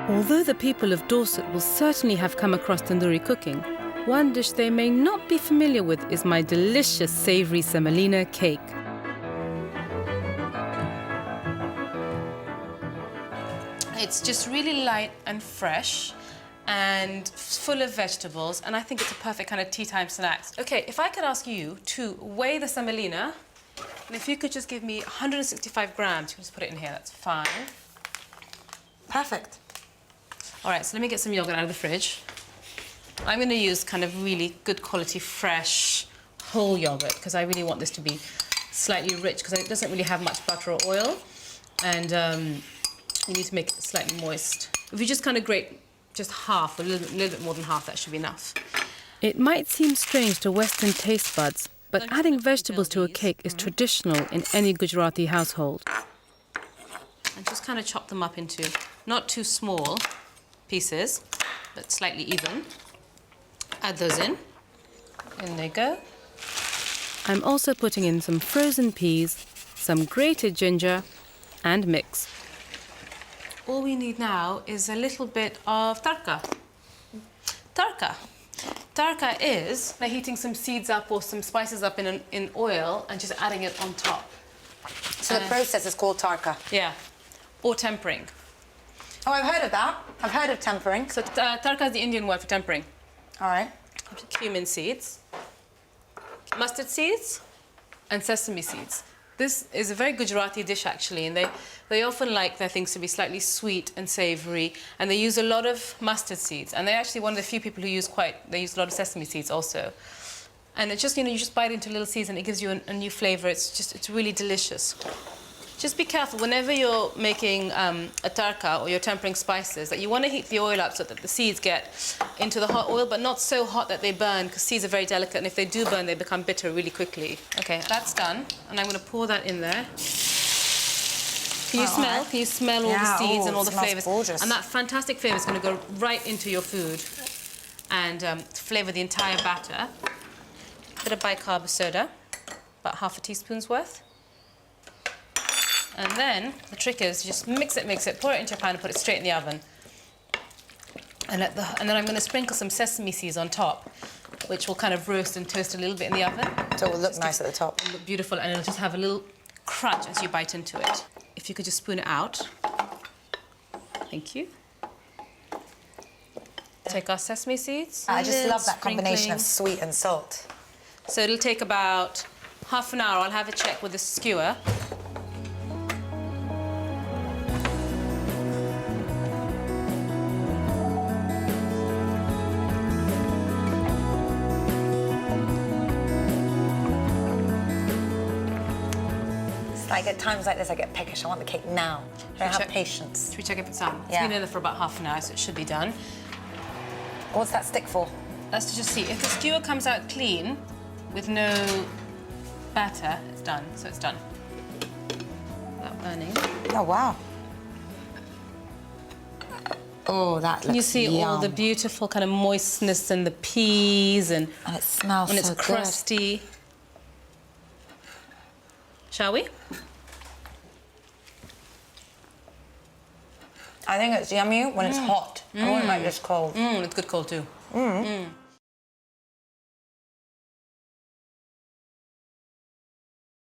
Although the people of Dorset will certainly have come across tandoori cooking, one dish they may not be familiar with is my delicious savoury semolina cake. It's just really light and fresh and full of vegetables, and I think it's a perfect kind of tea time snack. Okay, if I could ask you to weigh the semolina, and if you could just give me 165 grams, you can just put it in here, that's fine. Perfect. All right, so let me get some yogurt out of the fridge. I'm going to use kind of really good quality, fresh, whole yogurt, because I really want this to be slightly rich, because it doesn't really have much butter or oil, and you need to make it slightly moist. If you just kind of grate just half, a little bit more than half, that should be enough. It might seem strange to Western taste buds, but adding vegetables to a cake is traditional in any Gujarati household. And just kind of chop them up into not too small pieces, but slightly even. Add those in. In they go. I'm also putting in some frozen peas, some grated ginger, and mix. All we need now is a little bit of tarka. Tarka is like heating some seeds up or some spices up in oil and just adding it on top. So the process is called tarka? Yeah, or tempering. Oh, I've heard of that. I've heard of tempering. So tarka is the Indian word for tempering. All right. Cumin seeds, mustard seeds, and sesame seeds. This is a very Gujarati dish, actually, and they often like their things to be slightly sweet and savoury, and they use a lot of mustard seeds. And they're actually one of the few people who use they use a lot of sesame seeds also. And it's just, you know, you just bite into little seeds and it gives you a new flavour. It's really delicious. Just be careful whenever you're making a tarka or you're tempering spices that you want to heat the oil up so that the seeds get into the hot oil, but not so hot that they burn, because seeds are very delicate, and if they do burn, they become bitter really quickly. Okay, that's done, and I'm going to pour that in there. Can you smell? Can you smell all the seeds and all the flavours? Gorgeous. And that fantastic flavour is going to go right into your food and flavour the entire batter. A bit of bicarb soda, about half a teaspoon's worth. And then the trick is just mix it, pour it into your pan and put it straight in the oven. And then I'm going to sprinkle some sesame seeds on top, which will kind of roast and toast a little bit in the oven. So it will look nice at the top. It'll look beautiful, and it'll just have a little crunch as you bite into it. If you could just spoon it out. Thank you. Take our sesame seeds. I just love that combination of sweet and salt. So it'll take about half an hour. I'll have a check with the skewer. Like at times like this, I get peckish. I want the cake now. I don't have patience. Should we check if it's done? Yeah. It's been in there for about half an hour, so it should be done. What's that stick for? That's to just see. If the skewer comes out clean, with no batter, it's done. So it's done. Without burning. Oh, wow. Oh, that looks You see yum. all the beautiful kind of moistness and the peas and it smells when it's so crusty. Good. Shall we? I think it's yummy when it's hot. I won't like this cold. It's good cold too.